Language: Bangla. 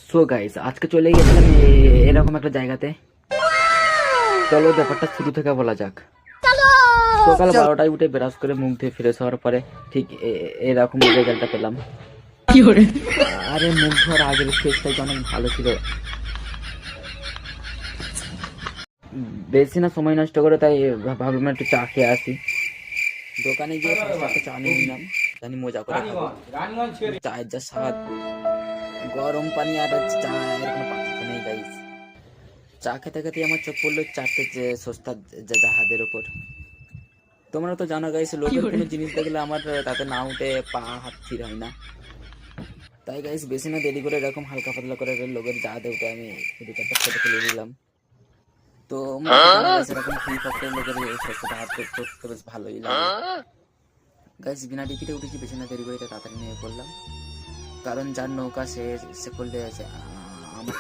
সো গাইস আজকে চলে গেছিলাম এরকম একটা জায়গাতে। চলো ব্যাপারটা শুরু থেকে বলা যাক। সকাল 12টায় উঠে ব্রাশ করে মুখ ধুয়ে ফ্রেশ হওয়ার পরে ঠিক এরকম রেজাল্টটা পেলাম। আরে মুখ ধোয়ার আগের ফেসটাই তো অনেক ভালো ছিল। বেশি না সময় নষ্ট করে তাই ভাবলাম একটু চা খেয়ে আসি। দোকানে গিয়ে ফার্স্ট একটা চা নিয়ে নিলাম, জানি মজা করে খাবো। চায়ের যা স্বাদ, গরম পানি আর চা এর কোনো পার্থক্য নেই গাইস। চা খেতে খেতে আমার চোখ পড়লো চারটে যে সস্তা জাহাজের ওপর। তোমরা তো জানো গাইস, লোকের কোনো জিনিস দেখলে আমার তাতে না উঠে পা হাত স্থির হয় না। তাই গাইস বেশি না দেরি করে এরকম হালকা পাতলা করে লোকের জাহাজে উঠে আমি হেলিকপ্টার ফটো তুলে নিলাম। তো এরকম ফ্রি ফার্স্টে লোকের সস্তা জাহাজ করতে বেশ ভালোই লাগে। গাইস বিনা টিকিটে উঠেছি, বেশি না দেরি করে তাড়াতাড়ি নিয়ে পড়লাম, কারণ যার নৌকা সে করলে আছে আমার